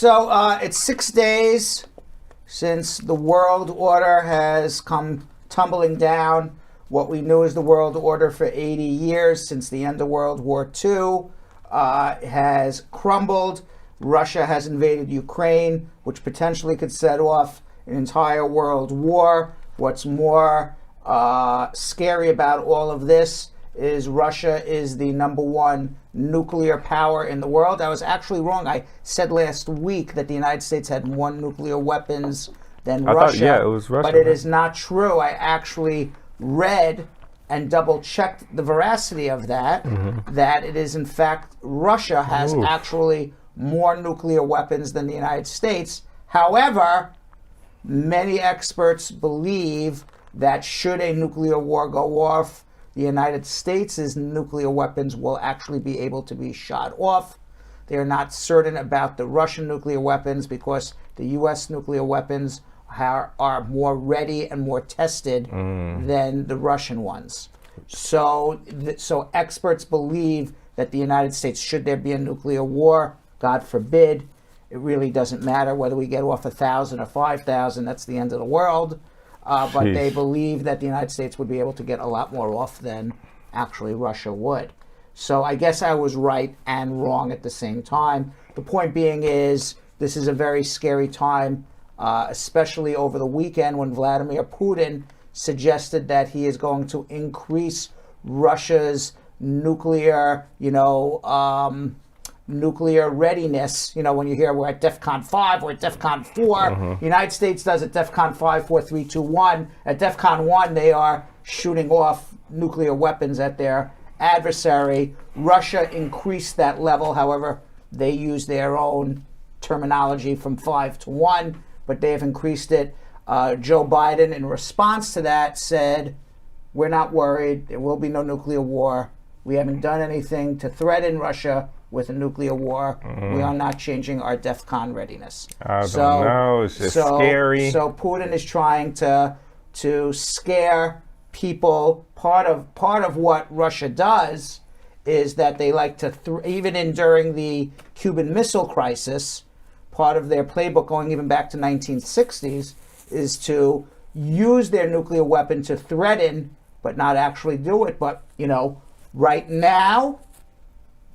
It's 6 days since the world order has come tumbling down. What we knew as the world order for 80 years since the end of World War II has crumbled. Russia has invaded Ukraine, which potentially could set off an entire world war. What's more scary about all of this is Russia is the #1 nuclear power in the world. I was actually wrong. I said last week that the United States had more nuclear weapons than Russia. It was Russia. But it is not true. I actually read and double-checked the veracity of that, that it is in fact Russia has actually more nuclear weapons than the United States. However, many experts believe that should a nuclear war go off, the United States' nuclear weapons will actually be able to be shot off. They are not certain about the Russian nuclear weapons because the U.S. nuclear weapons are more ready and more tested than the Russian ones. So experts believe that the United States, should there be a nuclear war, God forbid, it really doesn't matter whether we get off 1,000 or 5,000, that's the end of the world. But they believe that the United States would be able to get a lot more off than actually Russia would. So I guess I was right and wrong at the same time. The point being is this is a very scary time, especially over the weekend when Vladimir Putin suggested that he is going to increase Russia's nuclear, nuclear readiness. When you hear we're at DEFCON 5, we're at DEFCON 4. The United States does at DEFCON 5, 4, 3, 2, 1. At DEFCON 1, they are shooting off nuclear weapons at their adversary. Russia increased that level. However, they use their own terminology from 5 to 1, but they have increased it. Joe Biden, in response to that, said, we're not worried. There will be no nuclear war. We haven't done anything to threaten Russia with a nuclear war. We are not changing our DEFCON readiness. I don't know. It's just scary. So Putin is trying to scare people. Part of what Russia does is that they like to, even during the Cuban Missile Crisis, part of their playbook going even back to 1960s is to use their nuclear weapon to threaten, but not actually do it. But, right now,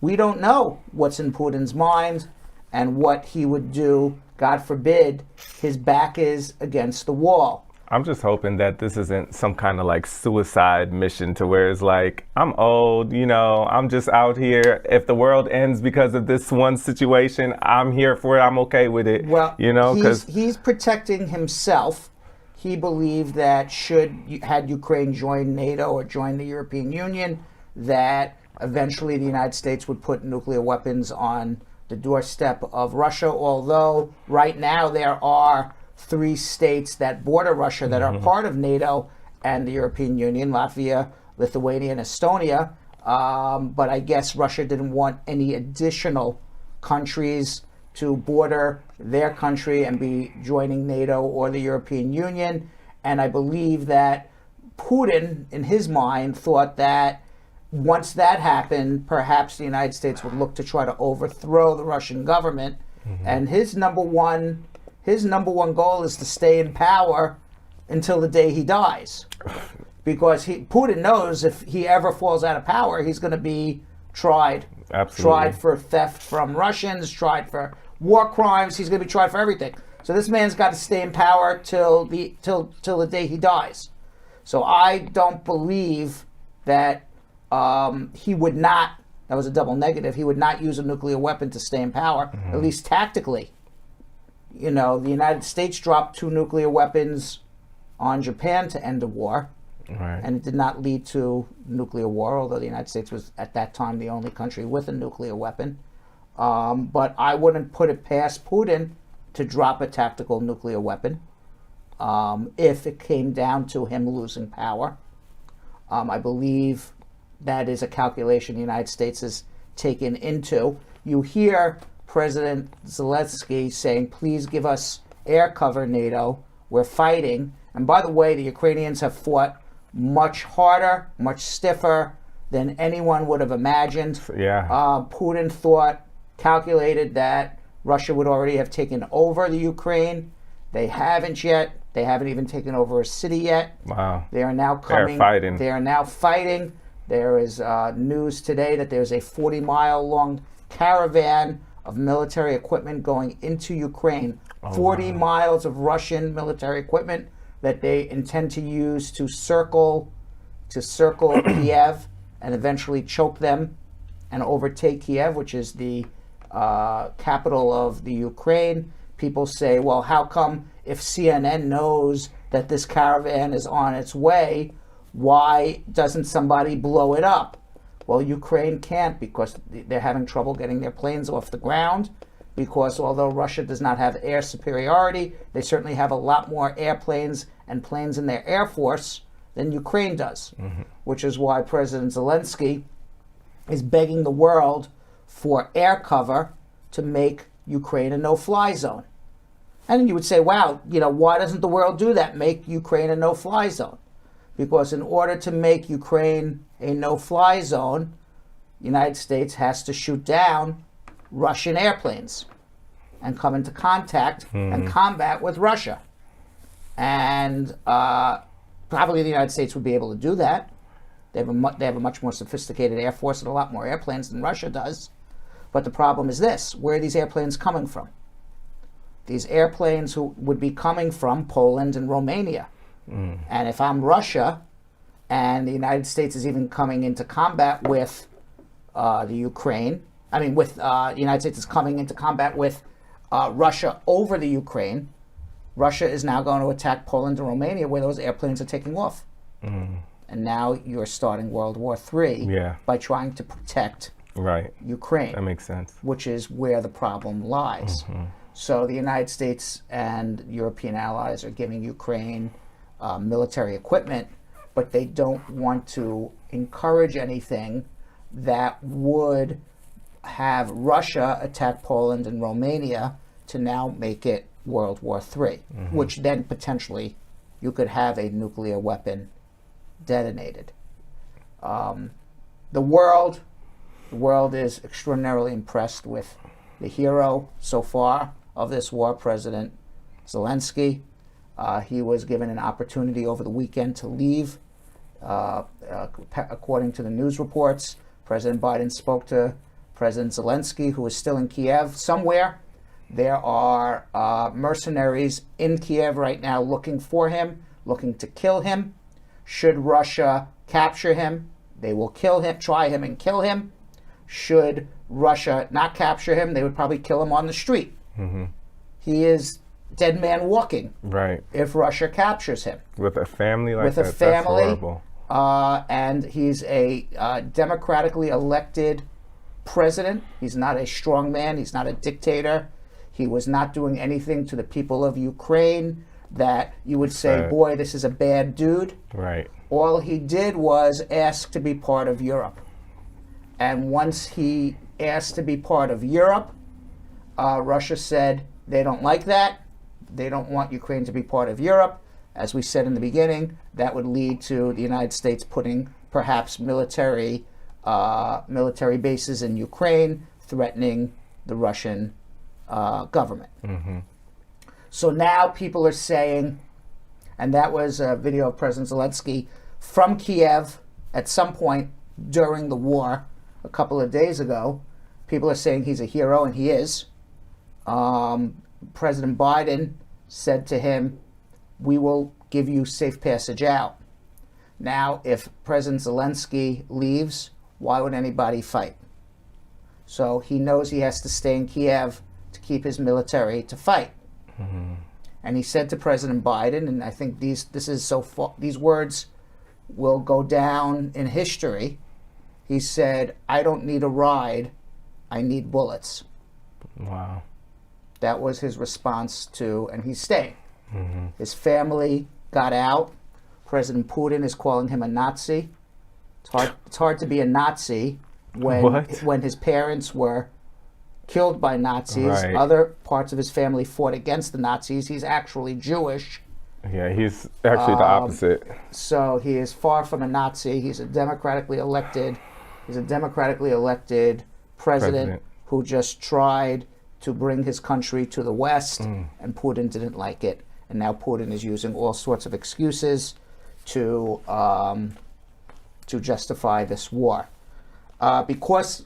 we don't know what's in Putin's mind and what he would do. God forbid his back is against the wall. I'm just hoping that this isn't some kind of suicide mission to where it's I'm old, I'm just out here. If the world ends because of this one situation, I'm here for it. I'm okay with it. Well, because he's protecting himself. He believed that had Ukraine joined NATO or joined the European Union, that eventually the United States would put nuclear weapons on the doorstep of Russia, although right now there are 3 states that border Russia that are part of NATO and the European Union: Latvia, Lithuania, and Estonia. But I guess Russia didn't want any additional countries to border their country and be joining NATO or the European Union. And I believe that Putin, in his mind, thought that once that happened, perhaps the United States would look to try to overthrow the Russian government. And his number one goal is to stay in power until the day he dies. Because Putin knows if he ever falls out of power, he's going to be tried. Absolutely. Tried for theft from Russians, tried for war crimes. He's going to be tried for everything. So this man's got to stay in power till the day he dies. So I don't believe that he would not, that was a double negative, he would not use a nuclear weapon to stay in power, at least tactically. The United States dropped 2 nuclear weapons on Japan to end the war. Right. And it did not lead to nuclear war, although the United States was at that time the only country with a nuclear weapon. But I wouldn't put it past Putin to drop a tactical nuclear weapon if it came down to him losing power. I believe that is a calculation the United States has taken into. You hear President Zelensky saying, please give us air cover, NATO. We're fighting. And by the way, the Ukrainians have fought much harder, much stiffer than anyone would have imagined. Yeah. Putin calculated that Russia would already have taken over the Ukraine. They haven't yet. They haven't even taken over a city yet. Wow. They are now coming. They're fighting. They are now fighting. There is news today that there's a 40-mile long caravan of military equipment going into Ukraine. 40 miles of Russian military equipment that they intend to use to circle Kiev and eventually choke them and overtake Kiev, which is the capital of the Ukraine. People say, well, how come if CNN knows that this caravan is on its way, why doesn't somebody blow it up? Well, Ukraine can't because they're having trouble getting their planes off the ground, because although Russia does not have air superiority, they certainly have a lot more airplanes and planes in their air force than Ukraine does, which is why President Zelensky is begging the world for air cover to make Ukraine a no-fly zone. And you would say, wow, why doesn't the world do that? Make Ukraine a no-fly zone. Because in order to make Ukraine a no-fly zone, the United States has to shoot down Russian airplanes and come into contact and combat with Russia. And probably the United States would be able to do that. They have a much more sophisticated air force and a lot more airplanes than Russia does. But the problem is this: where are these airplanes coming from? These airplanes would be coming from Poland and Romania. And if I'm Russia and the United States is even coming into combat with the Ukraine, the United States is coming into combat with Russia over the Ukraine, Russia is now going to attack Poland and Romania where those airplanes are taking off. And now you're starting World War III by trying to protect Ukraine. That makes sense. Which is where the problem lies. So the United States and European allies are giving Ukraine military equipment, but they don't want to encourage anything that would have Russia attack Poland and Romania to now make it World War III, which then potentially you could have a nuclear weapon detonated. The world is extraordinarily impressed with the hero so far of this war, President Zelensky. He was given an opportunity over the weekend to leave. According to the news reports, President Biden spoke to President Zelensky, who is still in Kiev somewhere. There are mercenaries in Kiev right now looking for him, looking to kill him. Should Russia capture him, they will kill him, try him and kill him. Should Russia not capture him, they would probably kill him on the street. He is dead man walking. Right. If Russia captures him. With a family like with that, a family, that's horrible. And he's a democratically elected president. He's not a strong man. He's not a dictator. He was not doing anything to the people of Ukraine that you would say, boy, this is a bad dude. Right. All he did was ask to be part of Europe. And once he asked to be part of Europe, Russia said they don't like that. They don't want Ukraine to be part of Europe. As we said in the beginning, that would lead to the United States putting perhaps military bases in Ukraine, threatening the Russian government. So now people are saying, and that was a video of President Zelensky from Kiev at some point during the war a couple of days ago. People are saying he's a hero, and he is. President Biden said to him, we will give you safe passage out. Now, if President Zelensky leaves, why would anybody fight? So he knows he has to stay in Kiev to keep his military to fight. And he said to President Biden, and I think these words will go down in history. He said, I don't need a ride, I need bullets. Wow. That was his response to, and he's staying. His family got out. President Putin is calling him a Nazi. It's hard to be a Nazi when his parents were killed by Nazis. Right. Other parts of his family fought against the Nazis. He's actually Jewish. Yeah, he's actually the opposite. So he is far from a Nazi. He's a democratically elected president who just tried to bring his country to the West, and Putin didn't like it. And now Putin is using all sorts of excuses to justify this war. Because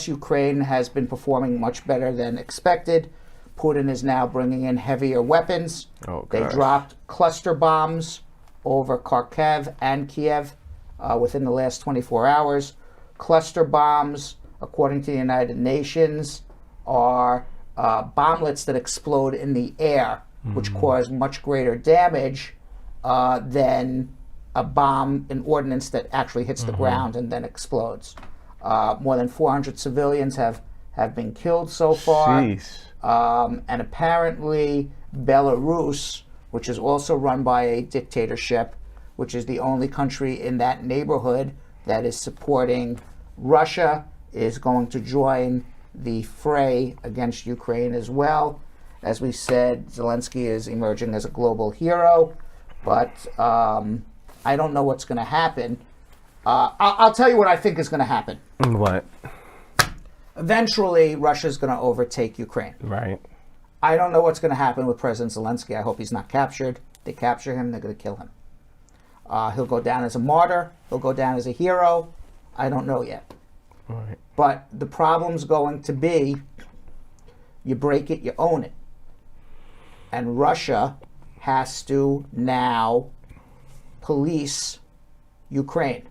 Ukraine has been performing much better than expected, Putin is now bringing in heavier weapons. They dropped cluster bombs over Kharkiv and Kiev within the last 24 hours. Cluster bombs, according to the United Nations, are bomblets that explode in the air, which cause much greater damage than a bomb, an ordnance that actually hits the ground and then explodes. More than 400 civilians have been killed so far. And apparently Belarus, which is also run by a dictatorship, which is the only country in that neighborhood that is supporting Russia, is going to join the fray against Ukraine as well. As we said, Zelensky is emerging as a global hero, but I don't know what's going to happen. I'll tell you what I think is going to happen. What? Eventually, Russia's going to overtake Ukraine. Right. I don't know what's going to happen with President Zelensky. I hope he's not captured. They capture him, they're going to kill him. He'll go down as a martyr. He'll go down as a hero. I don't know yet. Right. But the problem's going to be, you break it, you own it. And Russia has to now police Ukraine.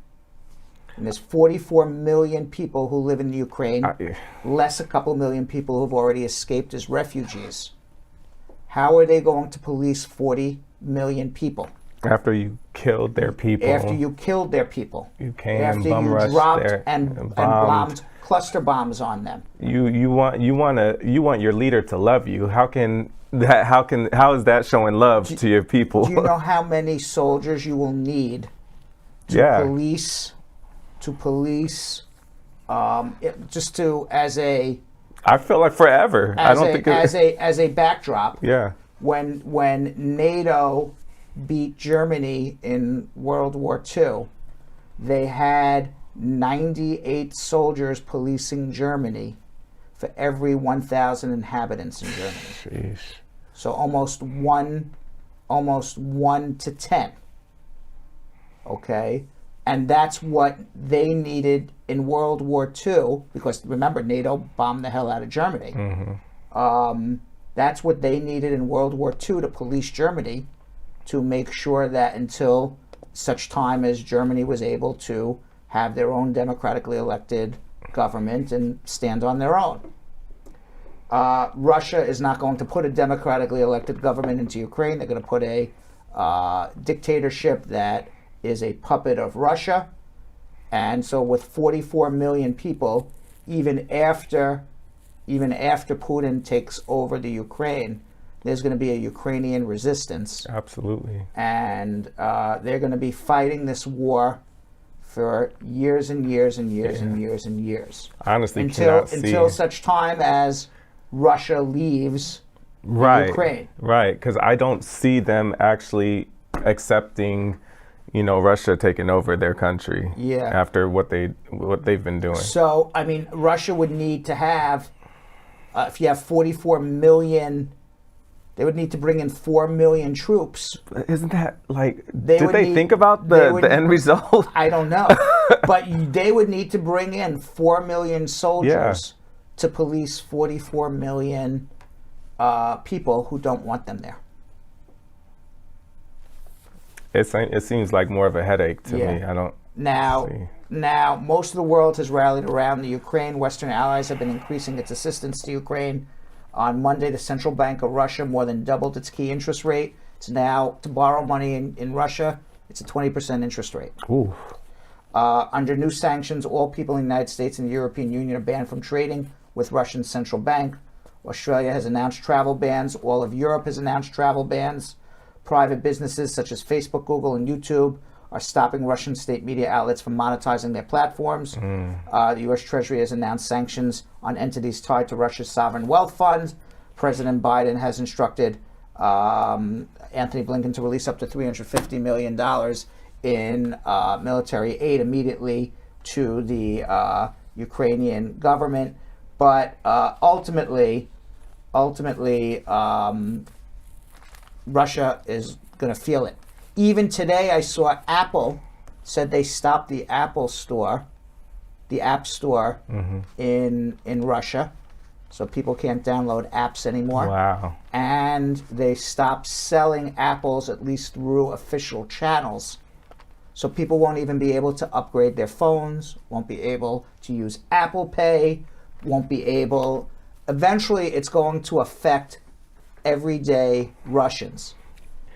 And there's 44 million people who live in Ukraine, less a couple million people who've already escaped as refugees. How are they going to police 40 million people? After you killed their people. After you killed their people. You came after bum you rushed dropped there and bombed cluster bombs on them. You want your leader to love you. How is that showing love to your people? Do you know how many soldiers you will need to police? I feel like forever. As a backdrop. Yeah. When NATO beat Germany in World War II, they had 98 soldiers policing Germany for every 1,000 inhabitants in Germany. Sheesh. So almost one to 10. Okay? And that's what they needed in World War II, because remember, NATO bombed the hell out of Germany. That's what they needed in World War II to police Germany, to make sure that until such time as Germany was able to have their own democratically elected government and stand on their own. Russia is not going to put a democratically elected government into Ukraine. They're going to put a dictatorship that is a puppet of Russia. And so with 44 million people, even after Putin takes over the Ukraine, there's going to be a Ukrainian resistance. Absolutely. And they're going to be fighting this war for years and years and years and years and years. Honestly, until such time as Russia leaves Ukraine. Right, because I don't see them actually accepting, Russia taking over their country. Yeah. After what they've been doing. So, I mean, Russia would need to have, if you have 44 million, they would need to bring in 4 million troops. Isn't that did they think about the end result? I don't know. But they would need to bring in 4 million soldiers to police 44 million people who don't want them there. It seems like more of a headache to me. I don't Now, most of the world has rallied around the Ukraine. Western allies have been increasing its assistance to Ukraine. On Monday, the Central Bank of Russia more than doubled its key interest rate. It's now, to borrow money in Russia, it's a 20% interest rate. Ooh. Under new sanctions, all people in the United States and the European Union are banned from trading with Russian central bank. Australia has announced travel bans. All of Europe has announced travel bans. Private businesses such as Facebook, Google, and YouTube are stopping Russian state media outlets from monetizing their platforms. The U.S. Treasury has announced sanctions on entities tied to Russia's sovereign wealth fund. President Biden has instructed Anthony Blinken to release up to $350 million in military aid immediately to the Ukrainian government. But ultimately, ultimately, Russia is going to feel it. Even today, I saw Apple said they stopped the Apple Store, the App Store in Russia, so people can't download apps anymore. Wow. And they stopped selling apples, at least through official channels. So people won't even be able to upgrade their phones, won't be able to use Apple Pay, won't be able... Eventually, it's going to affect everyday Russians.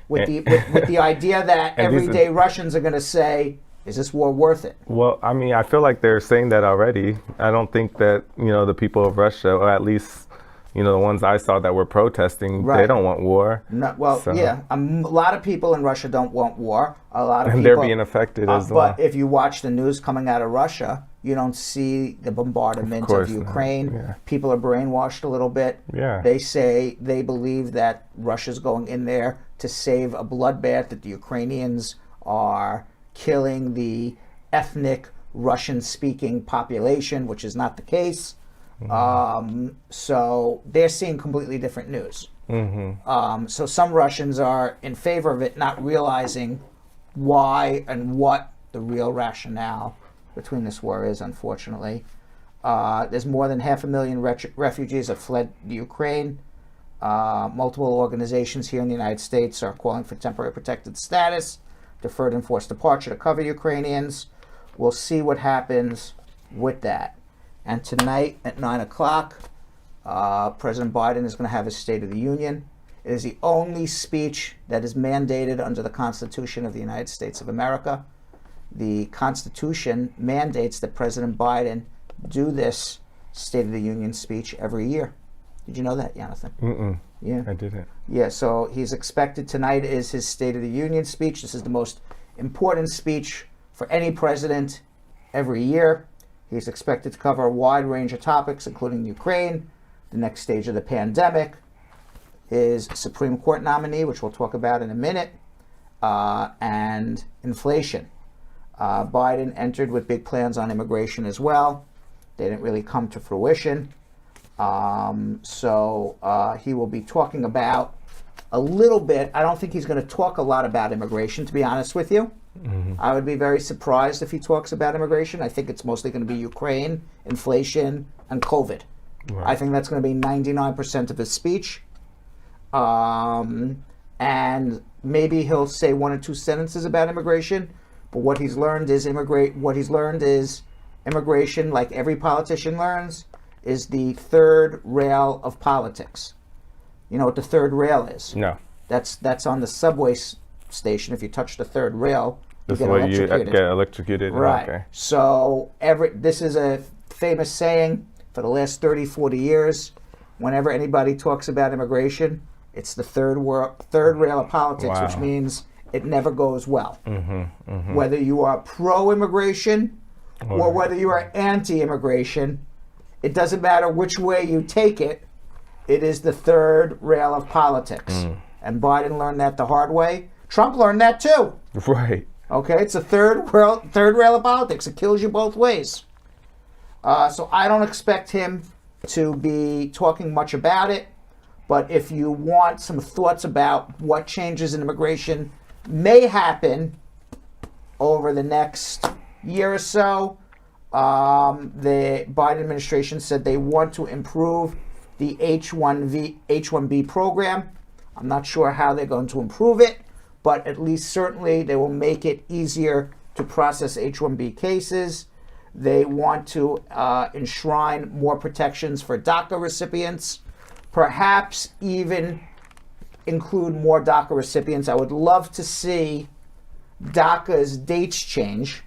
With the idea that everyday Russians are going to say, is this war worth it? Well, I mean, I feel like they're saying that already. I don't think that, the people of Russia, or at least, the ones I saw that were protesting, Right. They don't want war. No, well, So- yeah, a lot of people in Russia don't want war. A lot of And people, they're being affected as well. But if you watch the news coming out of Russia, you don't see the bombardment of course not, Ukraine. yeah. People are brainwashed a little bit. Yeah. They say they believe that Russia's going in there to save a bloodbath, that the Ukrainians are killing the ethnic Russian-speaking population, which is not the case. So they're seeing completely different news. So some Russians are in favor of it, not realizing why and what the real rationale between this war is, unfortunately. There's more than 500,000 refugees have fled the Ukraine. Multiple organizations here in the United States are calling for temporary protected status, deferred and forced departure to cover Ukrainians. We'll see what happens with that. And tonight at 9 o'clock, President Biden is going to have his State of the Union. It is the only speech that is mandated under the Constitution of the United States of America. The Constitution mandates that President Biden do this State of the Union speech every year. Did you know that, Jonathan? Yeah. I didn't. Yeah, so he's expected, tonight is his State of the Union speech. This is the most important speech for any president every year. He's expected to cover a wide range of topics, including Ukraine, the next stage of the pandemic, his Supreme Court nominee, which we'll talk about in a minute, and inflation. Biden entered with big plans on immigration as well. They didn't really come to fruition. So he will be talking about a little bit. I don't think he's going to talk a lot about immigration, to be honest with you. I would be very surprised if he talks about immigration. I think it's mostly going to be Ukraine, inflation, and COVID. Right. I think that's going to be 99% of his speech. And maybe he'll say one or two sentences about immigration. But what he's learned is immigration, like every politician learns, is the third rail of politics. You know what the third rail is? No. That's on the subway station. If you touch the third rail, This you is get where you electrocuted. get electrocuted. Right. Okay. So this is a famous saying for the last 30, 40 years. Whenever anybody talks about immigration, it's the third rail of politics, which Wow. means it never goes well. Whether you are pro-immigration or whether you are anti-immigration, it doesn't matter which way you take it. It is the third rail of politics. And Biden learned that the hard way. Trump learned that too. Right. Okay, it's a third rail of politics. It kills you both ways. So I don't expect him to be talking much about it. But if you want some thoughts about what changes in immigration may happen over the next year or so, the Biden administration said they want to improve the H-1B program. I'm not sure how they're going to improve it, but at least certainly they will make it easier to process H-1B cases. They want to enshrine more protections for DACA recipients, perhaps even include more DACA recipients. I would love to see DACA's dates change,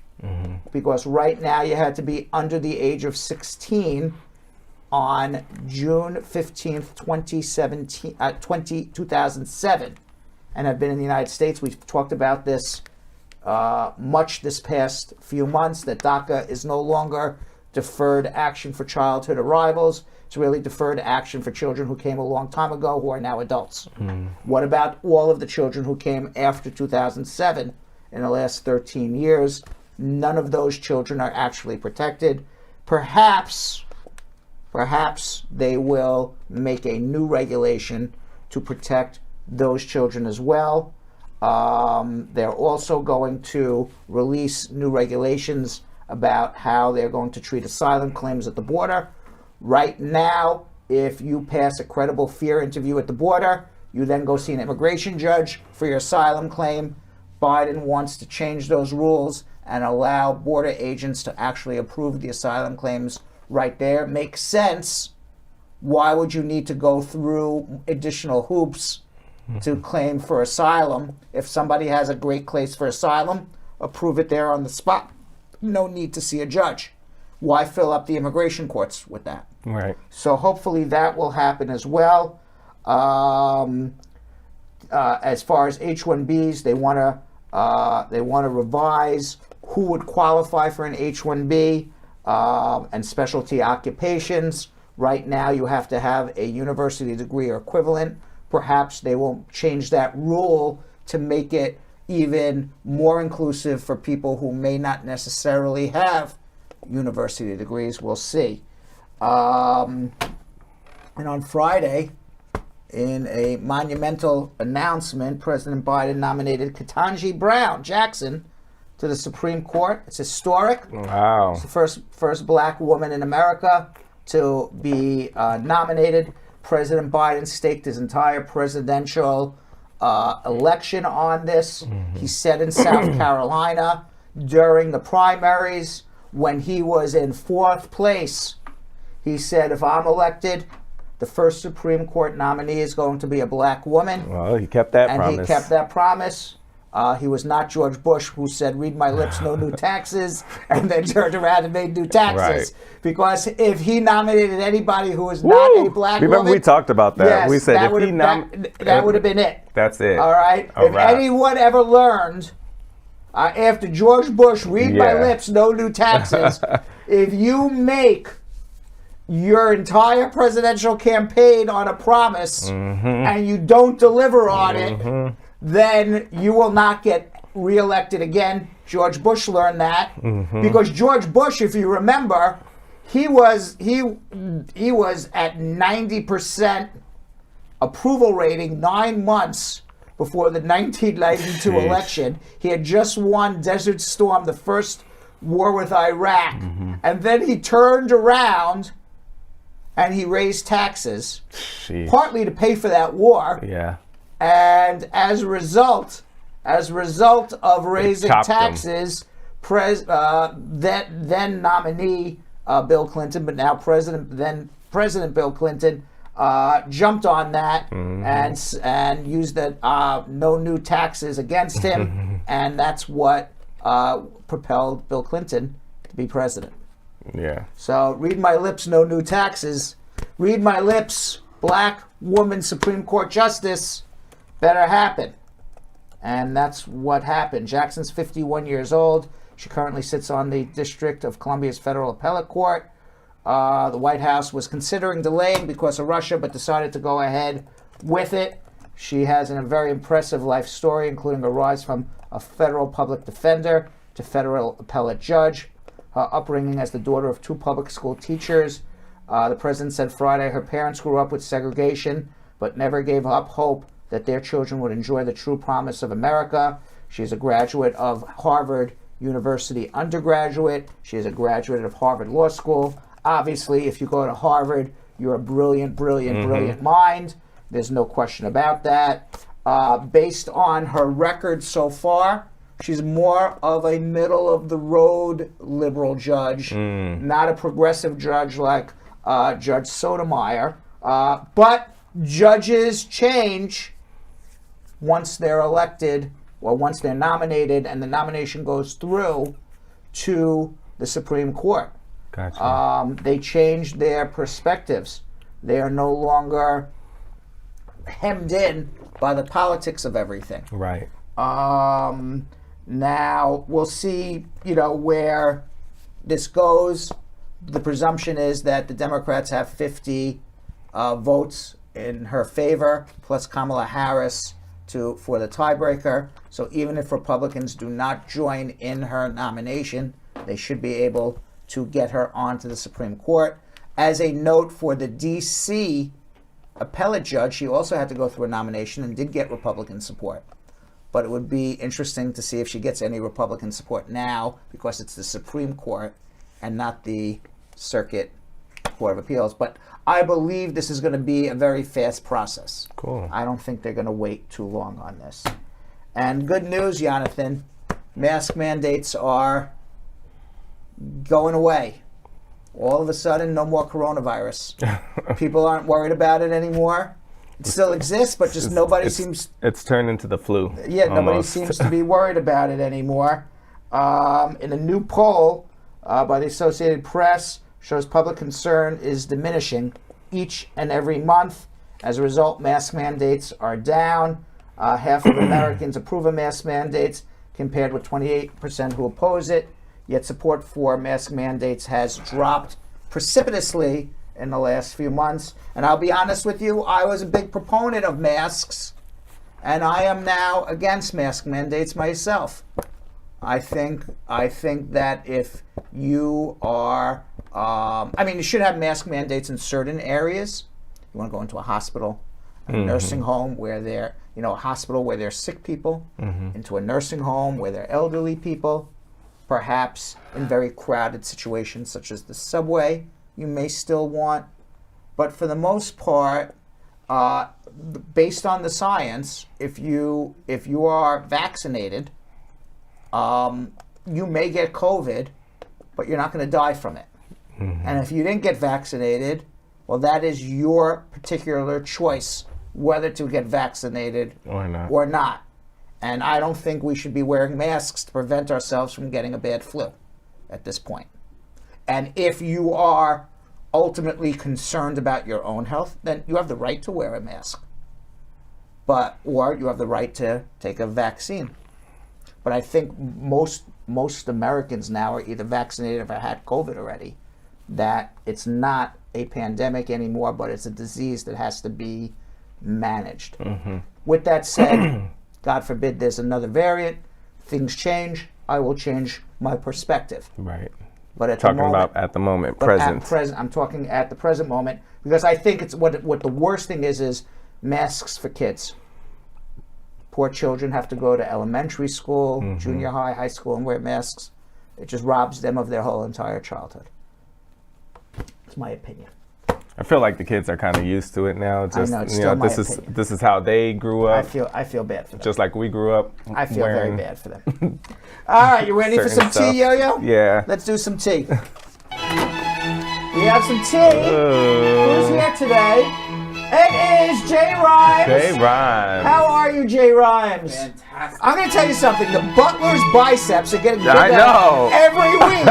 because right now you had to be under the age of 16 on June 15th, 2007, and have been in the United States. We've talked about this much this past few months, that DACA is no longer deferred action for childhood arrivals. It's really deferred action for children who came a long time ago who are now adults. What about all of the children who came after 2007 in the last 13 years? None of those children are actually protected. Perhaps perhaps they will make a new regulation to protect those children as well. They're also going to release new regulations about how they're going to treat asylum claims at the border. Right now, if you pass a credible fear interview at the border, you then go see an immigration judge for your asylum claim. Biden wants to change those rules and allow border agents to actually approve the asylum claims right there. Makes sense. Why would you need to go through additional hoops to claim for asylum? If somebody has a great case for asylum, approve it there on the spot. No need to see a judge. Why fill up the immigration courts with that? Right. So hopefully that will happen as well. As far as H-1Bs, they want to revise who would qualify for an H-1B and specialty occupations. Right now, you have to have a university degree or equivalent. Perhaps they will change that rule to make it even more inclusive for people who may not necessarily have university degrees. We'll see. And on Friday, in a monumental announcement, President Biden nominated Kentanji Brown Jackson to the Supreme Court. It's historic. Wow. It's the first black woman in America to be nominated. President Biden staked his entire presidential election on this. He said in South Carolina during the primaries, when he was in fourth place, he said, if I'm elected, the first Supreme Court nominee is going to be a black woman. Well, he kept that promise. And he kept that promise. He was not George Bush, who said, read my lips, no new taxes, and then turned around and made new taxes. Right. Because if he nominated anybody who was not a black woman... Remember we talked about that. Yes, we said that would have been it. That's it. All right? If anyone ever learned, after George Bush, read my lips, no new taxes, if you make your entire presidential campaign on a promise and you don't deliver on it, then you will not get reelected again. George Bush learned that because George Bush, if you remember, he was at 90% approval rating 9 months before the 1992 election. He had just won Desert Storm, the first war with Iraq, and then he turned around and he raised taxes, partly to pay for that war. Yeah. And as a result of raising taxes, then nominee Bill Clinton, but now President Bill Clinton jumped on that and used that no new taxes against him, and that's what propelled Bill Clinton to be president. Yeah. So read my lips, no new taxes. Read my lips, black woman Supreme Court justice. Better happen. And that's what happened. Jackson's 51 years old. She currently sits on the District of Columbia's Federal Appellate Court. The White House was considering delaying because of Russia, but decided to go ahead with it. She has a very impressive life story, including a rise from a federal public defender to federal appellate judge. Her upbringing as the daughter of 2 public school teachers. The president said Friday her parents grew up with segregation, but never gave up hope that their children would enjoy the true promise of America. She is a graduate of Harvard University undergraduate. She is a graduate of Harvard Law School. Obviously, if you go to Harvard, you're a brilliant mind. There's no question about that. Based on her record so far, she's more of a middle-of-the-road liberal judge, not a progressive judge like Judge Sotomayor. But judges change once they're elected or once they're nominated and the nomination goes through to the Supreme Court. Gotcha. They change their perspectives. They are no longer hemmed in by the politics of everything. Right. Now we'll see, where this goes. The presumption is that the Democrats have 50 votes in her favor, plus Kamala Harris for the tiebreaker. So even if Republicans do not join in her nomination, they should be able to get her onto the Supreme Court. As a note for the D.C. appellate judge, she also had to go through a nomination and did get Republican support. But it would be interesting to see if she gets any Republican support now, because it's the Supreme Court and not the Circuit Court of Appeals. But I believe this is going to be a very fast process. Cool. I don't think they're going to wait too long on this. And good news, Jonathan, mask mandates are going away. All of a sudden, no more coronavirus. People aren't worried about it anymore. It still exists, but just nobody seems... It's turned into the flu. Yeah, nobody seems to be worried about it anymore. In a new poll by the Associated Press, shows public concern is diminishing each and every month. As a result, mask mandates are down. Half of Americans approve of mask mandates, compared with 28% who oppose it. Yet support for mask mandates has dropped precipitously in the last few months. And I'll be honest with you, I was a big proponent of masks, and I am now against mask mandates myself. I think that if you are, you should have mask mandates in certain areas. You want to go into a hospital, a nursing home where they're, a hospital where there's sick people, into a nursing home where there are elderly people, perhaps in very crowded situations such as the subway, you may still want. But for the most part, based on the science, if you are vaccinated, you may get COVID, but you're not going to die from it. And if you didn't get vaccinated, well, that is your particular choice whether to get vaccinated or not. And I don't think we should be wearing masks to prevent ourselves from getting a bad flu at this point. And if you are ultimately concerned about your own health, then you have the right to wear a mask. Or you have the right to take a vaccine. But I think most Americans now are either vaccinated or had COVID already, that it's not a pandemic anymore, but it's a disease that has to be managed. With that said, God forbid there's another variant, things change, I will change my perspective. Right. But at the moment, present. I'm talking at the present moment, because I think it's what the worst thing is masks for kids. Poor children have to go to elementary school, junior high, high school, and wear masks. It just robs them of their whole entire childhood. It's my opinion. I feel like the kids are kind of used to it now. Just, I know, it's still my opinion. This is how they grew up. I feel bad for them. Just like we grew up. I feel very bad for them. All right, you ready for some tea, Yo-Yo? Yeah. Let's do some tea. We have some tea. Who's here today? It is Jay Rhymes. Jay Rhymes. How are you, Jay Rhymes? Fantastic. I'm going to tell you something. The butler's biceps are getting bigger know. every week.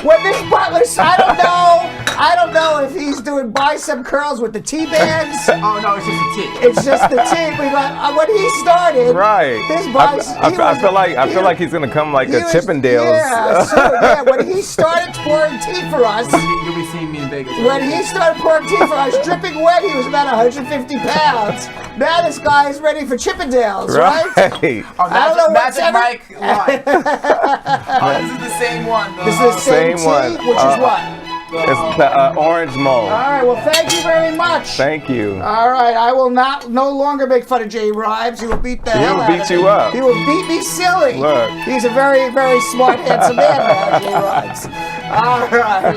When this butler's, I don't know if he's doing bicep curls with the tea bags. Oh no, it's just a tea. It's just the tea. But when he started, right? His biceps. I feel like he's gonna come like a Chippendales. Yeah, when he started pouring tea for us, You'll be seeing me in Vegas. when he started pouring tea for us, dripping wet, he was about 150 pounds. Now this guy is ready for Chippendales, right? Oh, I don't know what's Magic Mike line. This is the same one. Though. This is the same tea, one. which is what? It's the orange mold. All right, well, thank you very much. Thank you. All right, I will no longer make fun of Jay Rhymes. He will beat the hell out of me. He'll beat you up. He will beat me silly. Look. He's a very, very smart, handsome man now, Jay Rhymes. All right,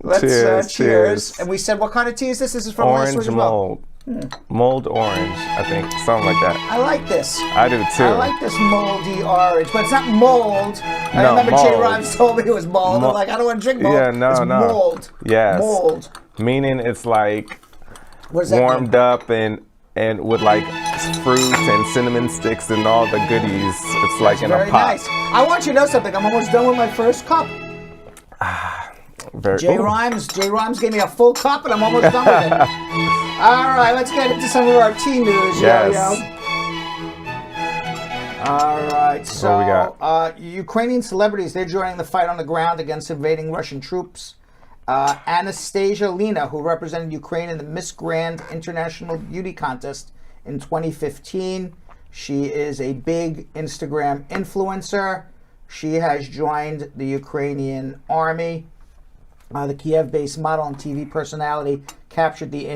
let's cheers. And we said, what kind of tea is this? This is from last week Orange as well. mold. Mold orange, I think. Something like that. I like this. I do too. I like this moldy orange, but it's not mold. I No, remember Jay mold. Rhymes told me it was mold. I'm like, I don't want to drink mold. Yeah, no, it's no. mold. Yes. Mold. Meaning it's like What does that mean? warmed up and with like fruit and cinnamon sticks and all the goodies. It's like in a Very pot. nice. I want you to know something. I'm almost done with my first cup. Jay Ooh. Rhymes gave me a full cup, and I'm almost done with it. All right, let's get into some of our tea news, Yes. Yo-Yo. All right, so What we got? Ukrainian celebrities, they're joining the fight on the ground against invading Russian troops. Anastasia Lina, who represented Ukraine in the Miss Grand International Beauty Contest in 2015. She is a big Instagram influencer. She has joined the Ukrainian army. The Kiev-based model and TV personality captured the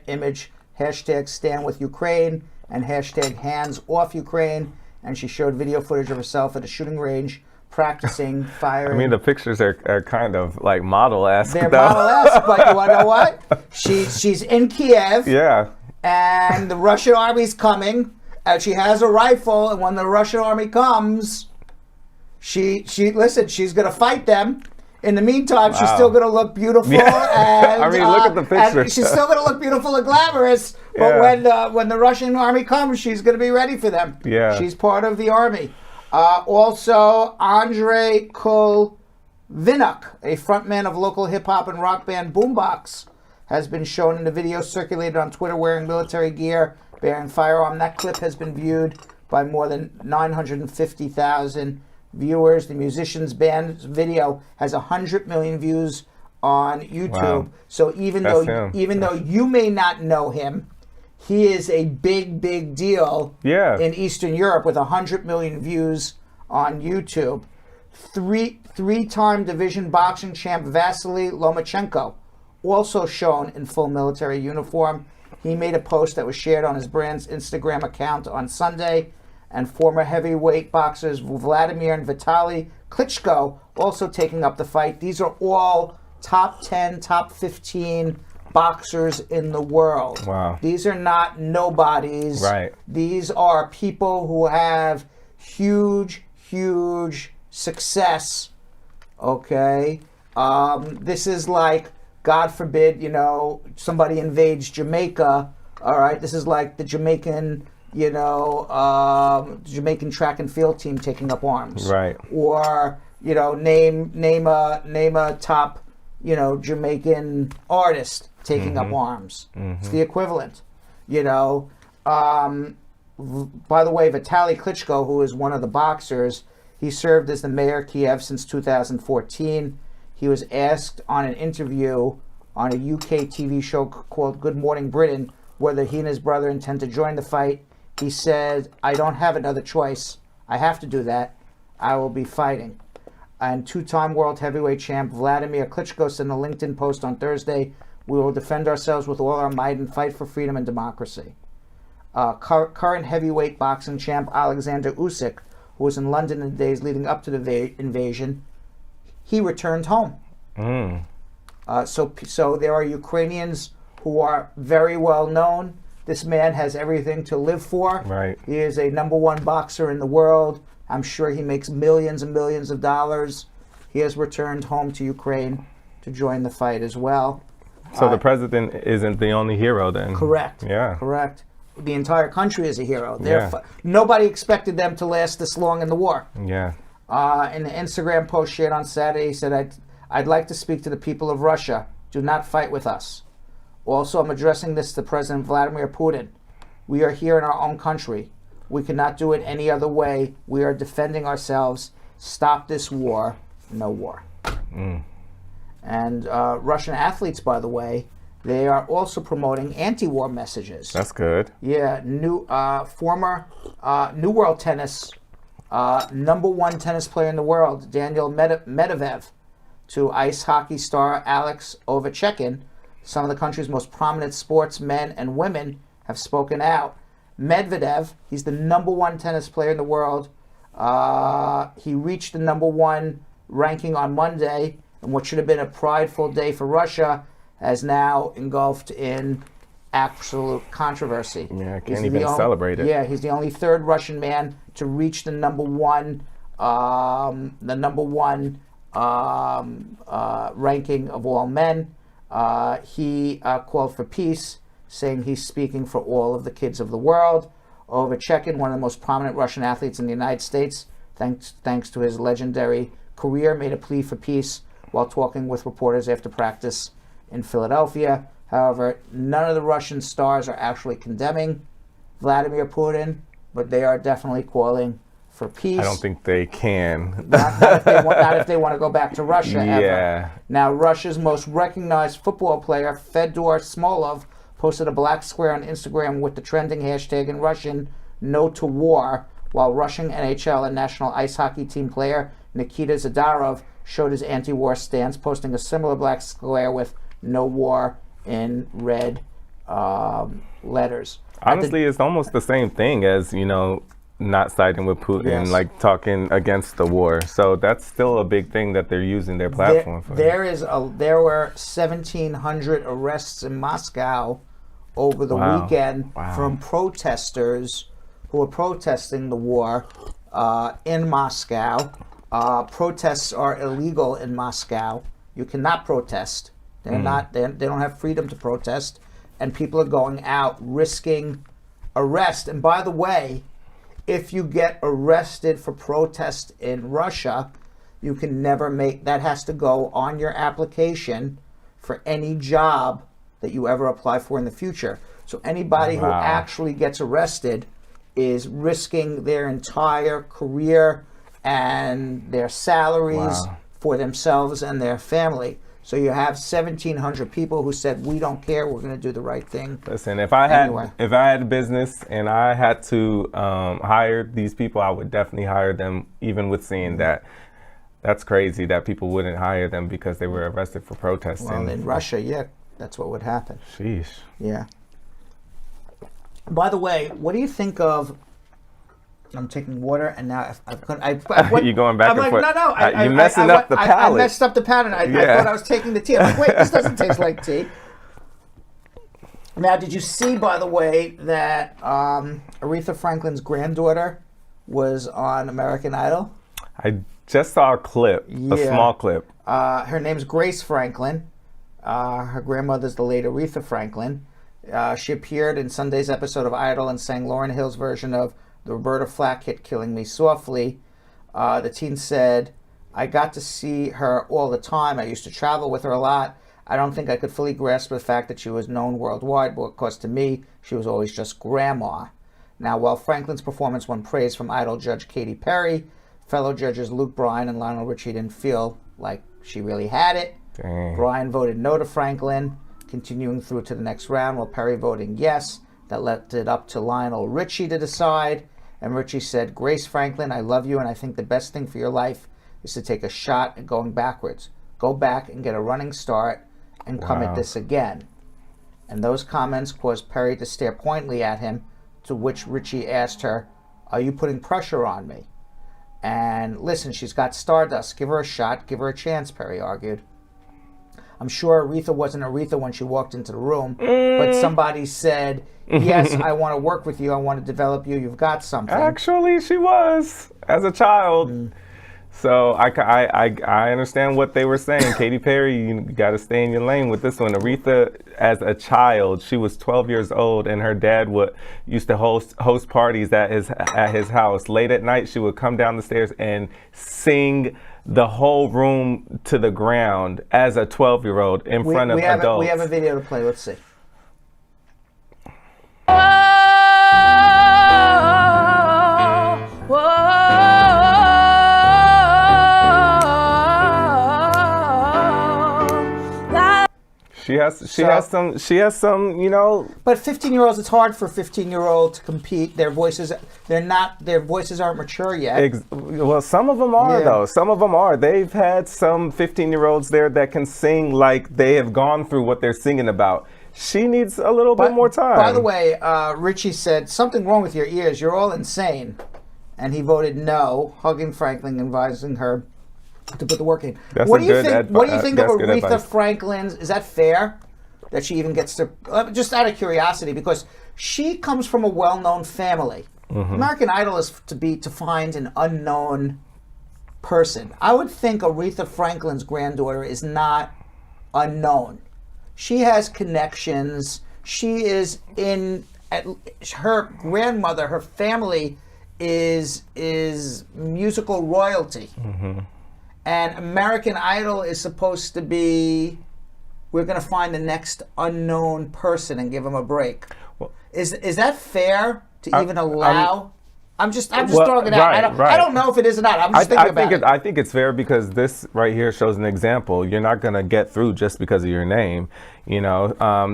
image hashtag Stand With Ukraine and hashtag Hands Off Ukraine, and she showed video footage of herself at a shooting range practicing firing. I mean, the pictures are kind of like model-esque. They're model-esque, but you want to know what? She's in Kiev. Yeah. And the Russian army's coming, and she has a rifle, and when the Russian army comes, she's going to fight them. In the meantime, she's still going to look beautiful. Yeah. And, I mean, look at the picture. She's still going to look beautiful and glamorous, but when the Russian army comes, she's going to be ready for them. Yeah. She's part of the army. Also, Andrei Kulvinuk, a frontman of local hip-hop and rock band Boombox, has been shown in a video circulated on Twitter wearing military gear, bearing firearm. That clip has been viewed by more than 950,000 viewers. The musician's band's video has 100 million views on YouTube. Wow. So even though you may not know him, he is a big deal in Eastern Europe with 100 million views on YouTube. Three-time division boxing champ Vasily Lomachenko, also shown in full military uniform. He made a post that was shared on his brand's Instagram account on Sunday. And former heavyweight boxers Vladimir and Vitaly Klitschko also taking up the fight. These are all top 10, top 15 boxers in the world. Wow. These are not nobodies. Right. These are people who have huge success. Okay? This is like, God forbid, somebody invades Jamaica. All right? This is like the Jamaican Jamaican track and field team taking up arms. Right. Or, name a top, Jamaican artist taking up arms. It's the equivalent. By the way, Vitaly Klitschko, who is one of the boxers, he served as the mayor of Kiev since 2014. He was asked on an interview on a UK TV show called Good Morning Britain whether he and his brother intend to join the fight. He said, "I don't have another choice. I have to do that. I will be fighting." And two-time world heavyweight champ Vladimir Klitschko said in a LinkedIn post on Thursday, "We will defend ourselves with all our might and fight for freedom and democracy." Current heavyweight boxing champ Alexander Usyk, who was in London in the days leading up to the invasion, he returned home. So there are Ukrainians who are very well known. This man has everything to live for. Right. He is a #1 boxer in the world. I'm sure he makes millions and millions of dollars. He has returned home to Ukraine to join the fight as well. So the president isn't the only hero then? Correct. Yeah. Correct. The entire country is a hero. Yeah. Nobody expected them to last this long in the war. Yeah. In an Instagram post shared on Saturday, he said, I'd like to speak to the people of Russia. Do not fight with us. Also, I'm addressing this to President Vladimir Putin. We are here in our own country. We cannot do it any other way. We are defending ourselves. Stop this war. No war. And Russian athletes, by the way, they are also promoting anti-war messages. That's good. Yeah, former New World Tennis, #1 tennis player in the world, Daniel Medvedev, to ice hockey star Alex Ovechkin. Some of the country's most prominent sportsmen and women have spoken out. Medvedev, he's the #1 tennis player in the world. He reached the #1 ranking on Monday, and what should have been a prideful day for Russia has now engulfed in absolute controversy. Yeah, I can't even celebrate it. Yeah, he's the only third Russian man to reach the #1 ranking of all men. He called for peace, saying he's speaking for all of the kids of the world. Ovechkin, one of the most prominent Russian athletes in the United States, thanks to his legendary career, made a plea for peace while talking with reporters after practice in Philadelphia. However, none of the Russian stars are actually condemning Vladimir Putin, but they are definitely calling for peace. I don't think they can. Not if they want to go back to Russia ever. Yeah. Now, Russia's most recognized football player, Fedor Smolov, posted a black square on Instagram with the trending hashtag in Russian, "No to War," while Russian NHL and national ice hockey team player Nikita Zadarov showed his anti-war stance, posting a similar black square with "No War" in red letters. Honestly, it's almost the same thing as, not siding with Putin, Yes. like talking against the war. So that's still a big thing that they're using their platform for. There were 1,700 arrests in Moscow over the weekend from protesters who were protesting the war in Moscow. Protests are illegal in Moscow. You cannot protest. They're not. They don't have freedom to protest, and people are going out risking arrest. And by the way, if you get arrested for protest in Russia, you can never make that. Has to go on your application for any job that you ever apply for in the future. So anybody who actually gets arrested is risking their entire career and their salaries for themselves and their family. So you have 1,700 people who said, "We don't care. We're going to do the right thing." Listen, if I had a business and I had to hire these people, I would definitely hire them. Even with seeing that, that's crazy that people wouldn't hire them because they were arrested for protesting. Well, in Russia, yeah, that's what would happen. Sheesh. Yeah. By the way, what do you think of? I'm taking water, and now You're going back and forth. No, you're messing up the palate. I messed up the palate. I thought I was taking the tea. I'm like, wait, this doesn't taste like tea. Now, did you see, by the way, that Aretha Franklin's granddaughter was on American Idol? I just saw a clip, a small clip. Her name's Grace Franklin. Her grandmother's the late Aretha Franklin. She appeared in Sunday's episode of Idol and sang Lauryn Hill's version of the Roberta Flack hit "Killing Me Softly." The teen said, "I got to see her all the time. I used to travel with her a lot. I don't think I could fully grasp the fact that she was known worldwide, because to me, she was always just grandma." Now, while Franklin's performance won praise from Idol judge Katy Perry, fellow judges Luke Bryan and Lionel Richie didn't feel like she really had it. Dang. Bryan voted no to Franklin, continuing through to the next round, while Perry voting yes. That left it up to Lionel Richie to decide. And Richie said, "Grace Franklin, I love you, and I think the best thing for your life is to take a shot at going backwards. Go back and get a running start and come at this again." And those comments caused Perry to stare pointedly at him, to which Richie asked her, "Are you putting pressure on me?" And listen, she's got stardust. Give her a shot. Give her a chance, Perry argued. I'm sure Aretha wasn't Aretha when she walked into the room, but somebody said, "Yes, I want to work with you. I want to develop you. You've got something." Actually, she was as a child. So I understand what they were saying. Katy Perry, you got to stay in your lane with this one. Aretha, as a child, she was 12 years old, and her dad used to host parties at his house. Late at night, she would come down the stairs and sing the whole room to the ground as a 12-year-old in front of adults. We have a video to play. Let's see. She has some, But 15-year-olds, it's hard for a 15-year-old to compete. Their voices aren't mature yet. Well, some of them are, though. Some of them are. They've had some 15-year-olds there that can sing like they have gone through what they're singing about. She needs a little bit more time. By the way, Richie said, "Something wrong with your ears. You're all insane." And he voted no, hugging Franklin, advising her to put the work in. What do you think of Aretha Franklin's? Is that fair that she even gets to? Just out of curiosity, because she comes from a well-known family. American Idol is to find an unknown person. I would think Aretha Franklin's granddaughter is not unknown. She has connections. She is her grandmother. Her family is musical royalty. And American Idol is supposed to be, we're going to find the next unknown person and give them a break. Well, is that fair to even allow I'm just throwing it right, out. right. I don't know if it is or not. I'm just thinking about it. I think it's fair because this right here shows an example. You're not going to get through just because of your name. You know,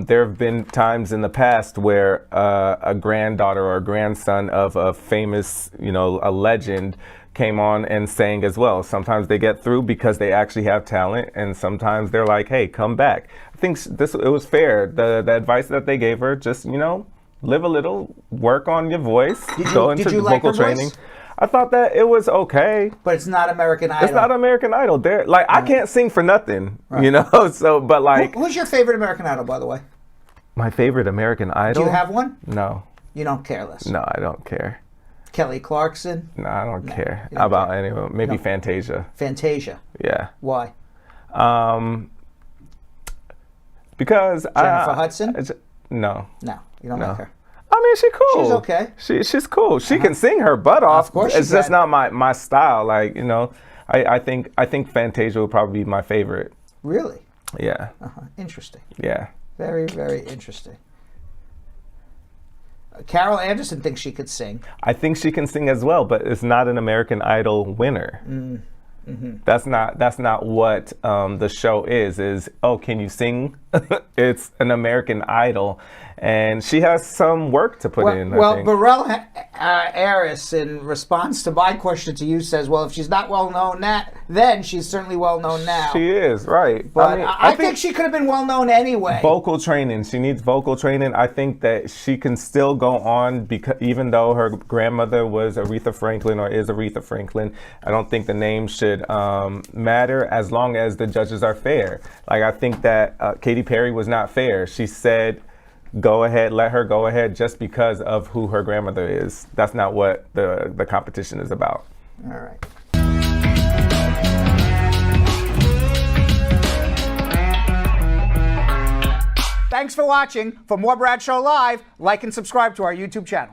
there have been times in the past where a granddaughter or a grandson of a famous, you know, a legend came on and sang as well. Sometimes they get through because they actually have talent, and sometimes they're like, hey, come back. I think it was fair. The advice that they gave her, just, you know, live a little, work on your voice, go into like vocal her training. voice? I thought that it was okay. But it's not American Idol. It's not American Idol. There, like, I can't sing for nothing, you know. So, but like, who's your favorite American Idol, by the way? my favorite American Idol. Do you have one? No, You don't care, less. no, I don't care. Kelly Clarkson, No, I don't care you don't about care. anyone. Maybe Fantasia. Fantasia. Yeah. Why? Because Jennifer Hudson? No. No, you don't No. like her. I mean, she's cool. She's okay. She's cool. She can sing her butt off. Of course she it's just can. not my style. Like, you know, I think Fantasia would probably be my favorite. Really? Yeah. Interesting. Yeah. Very, very interesting. Carol Anderson thinks she could sing. I think she can sing as well, but it's not an American Idol winner. That's not what the show is. Oh, can you sing? It's an American Idol, and she has some work to put in. I think. Burrell Harris, in response to my question to you, says, "Well, if she's not well known then she's certainly well known now." She is, right? But I think she could have been well known anyway. Vocal training. She needs vocal training. I think that she can still go on because even though her grandmother was Aretha Franklin or is Aretha Franklin, I don't think the name should matter as long as the judges are fair. Like, I think that Katy Perry was not fair. She said, go ahead, let her go ahead just because of who her grandmother is. That's not what the competition is about. All right. Thanks for watching. For more Bradshaw Live, like and subscribe to our YouTube channel.